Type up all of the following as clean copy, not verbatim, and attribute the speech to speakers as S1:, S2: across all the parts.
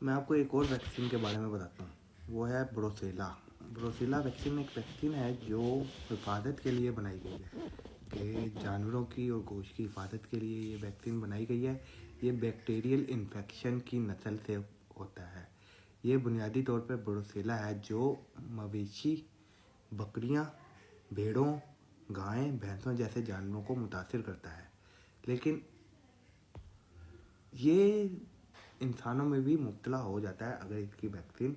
S1: میں آپ کو ایک اور ویکسین کے بارے میں بتاتا ہوں، وہ ہے بروسیلا۔ بروسیلا ویکسین ایک ویکسین ہے جو حفاظت کے لیے بنائی گئی ہے، کہ جانوروں کی اور گوشت کی حفاظت کے لیے یہ ویکسین بنائی گئی ہے۔ یہ بیکٹیریل انفیکشن کی نسل سے ہوتا ہے۔ یہ بنیادی طور پر بروسیلا ہے جو مویشی، بکریاں، بھیڑوں، گائیں، بھینسوں جیسے جانوروں کو متاثر کرتا ہے، لیکن یہ انسانوں میں بھی مبتلا ہو جاتا ہے اگر اس کی ویکسین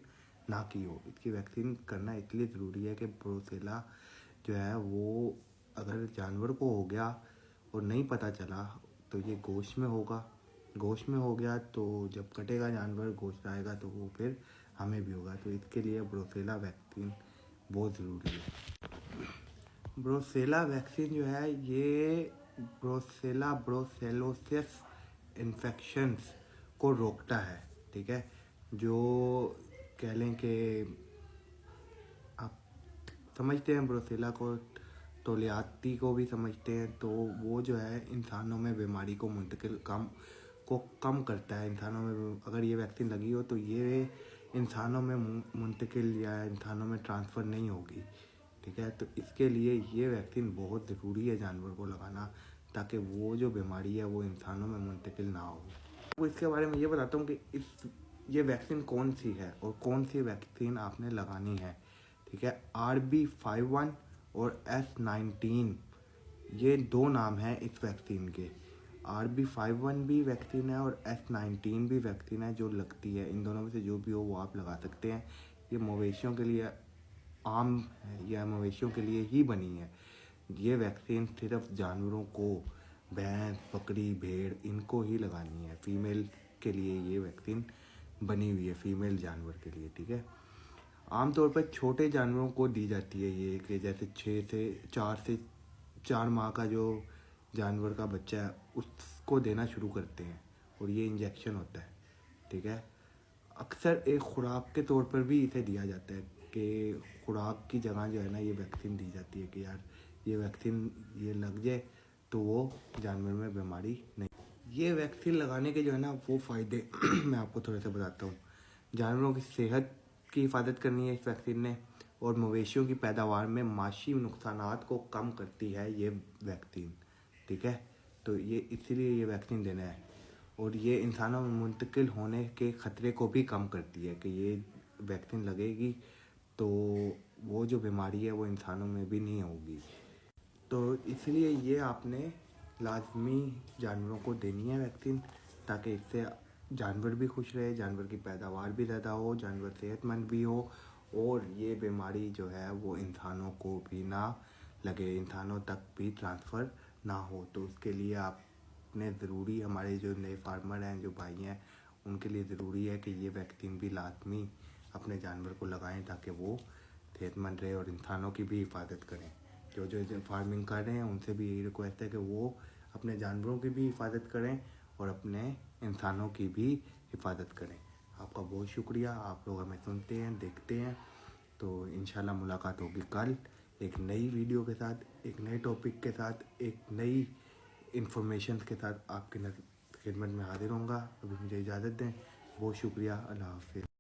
S1: نہ کی ہو۔ اس کی ویکسین کرنا اس لیے ضروری ہے کہ بروسیلا جو ہے وہ اگر جانور کو ہو گیا اور نہیں پتہ چلا تو یہ گوشت میں ہوگا، گوشت میں ہو گیا تو جب کٹے گا جانور، گوشت آئے گا تو وہ پھر ہمیں بھی ہوگا۔ تو اس کے لیے بروسیلا ویکسین بہت ضروری ہے۔ بروسیلا ویکسین جو ہے یہ بروسیلوسس انفیکشنز کو روکتا ہے، ٹھیک ہے، جو کہہ لیں کہ آپ سمجھتے ہیں بروسیلا کو، تولیاتی کو بھی سمجھتے ہیں، تو وہ جو ہے انسانوں میں بیماری کو کم کرتا ہے۔ انسانوں میں اگر یہ ویکسین لگی ہو تو یہ انسانوں میں منتقل یا انسانوں میں ٹرانسفر نہیں ہوگی، ٹھیک ہے۔ تو اس کے لیے یہ ویکسین بہت ضروری ہے جانور کو لگانا، تاکہ وہ جو بیماری ہے وہ انسانوں میں منتقل نہ ہو۔ وہ اس کے بارے میں یہ بتاتا ہوں کہ یہ ویکسین کون سی ہے اور کون سی ویکسین آپ نے لگانی ہے، ٹھیک ہے۔ RB51 اور S19 یہ دو نام ہیں اس ویکسین کے۔ RB51 بھی ویکسین ہے اور S19 بھی ویکسین ہے جو لگتی ہے۔ ان دونوں میں سے جو بھی ہو وہ آپ لگا سکتے ہیں۔ یہ مویشیوں کے لیے عام ہے یا مویشیوں کے لیے ہی بنی ہے۔ یہ ویکسین صرف جانوروں کو، بھینس، بکری، بھیڑ، ان کو ہی لگانی ہے۔ فیمیل کے لیے یہ ویکسین بنی ہوئی ہے، فیمیل جانور کے لیے، ٹھیک ہے۔ عام طور پر چھوٹے جانوروں کو دی جاتی ہے یہ، کہ جیسے 4 ماہ کا جو جانور کا بچہ ہے اس کو دینا شروع کرتے ہیں، اور یہ انجیکشن ہوتا ہے، ٹھیک ہے۔ اکثر ایک خوراک کے طور پر بھی اسے دیا جاتا ہے، کہ خوراک کی جگہ جو ہے نا یہ ویکسین دی جاتی ہے، کہ یار یہ ویکسین یہ لگ جائے تو وہ جانور میں بیماری نہیں۔ یہ ویکسین لگانے کے جو ہے نا وہ فائدے میں آپ کو تھوڑے سے بتاتا ہوں۔ جانوروں کی صحت کی حفاظت کرنی ہے اس ویکسین نے، اور مویشیوں کی پیداوار میں معاشی نقصانات کو کم کرتی ہے یہ ویکسین، ٹھیک ہے۔ تو یہ اسی لیے یہ ویکسین دینا ہے، اور یہ انسانوں میں منتقل ہونے کے خطرے کو بھی کم کرتی ہے، کہ یہ ویکسین لگے گی تو وہ جو بیماری ہے وہ انسانوں میں بھی نہیں ہوگی۔ تو اس لیے یہ آپ نے لازمی جانوروں کو دینی ہے ویکسین، تاکہ اس سے جانور بھی خوش رہے، جانور کی پیداوار بھی زیادہ ہو، جانور صحت مند بھی ہو، اور یہ بیماری جو ہے وہ انسانوں کو بھی نہ لگے، انسانوں تک بھی ٹرانسفر نہ ہو۔ تو اس کے لیے آپ نے ضروری، ہمارے جو نئے فارمر ہیں، جو بھائی ہیں، ان کے لیے ضروری ہے کہ یہ ویکسین بھی لازمی اپنے جانور کو لگائیں، تاکہ وہ صحت مند رہے اور انسانوں کی بھی حفاظت کریں۔ جو فارمنگ کر رہے ہیں ان سے بھی یہی ریکویسٹ ہے کہ وہ اپنے جانوروں کی بھی حفاظت کریں اور اپنے انسانوں کی بھی حفاظت کریں۔ آپ کا بہت شکریہ، آپ لوگ ہمیں سنتے ہیں، دیکھتے ہیں۔ تو انشاءاللہ ملاقات ہوگی کل ایک نئی ویڈیو کے ساتھ، ایک نئے ٹاپک کے ساتھ، ایک نئی انفارمیشن کے ساتھ آپ کی خدمت میں حاضر ہوں گا۔ ابھی مجھے اجازت دیں، بہت شکریہ، اللہ حافظ۔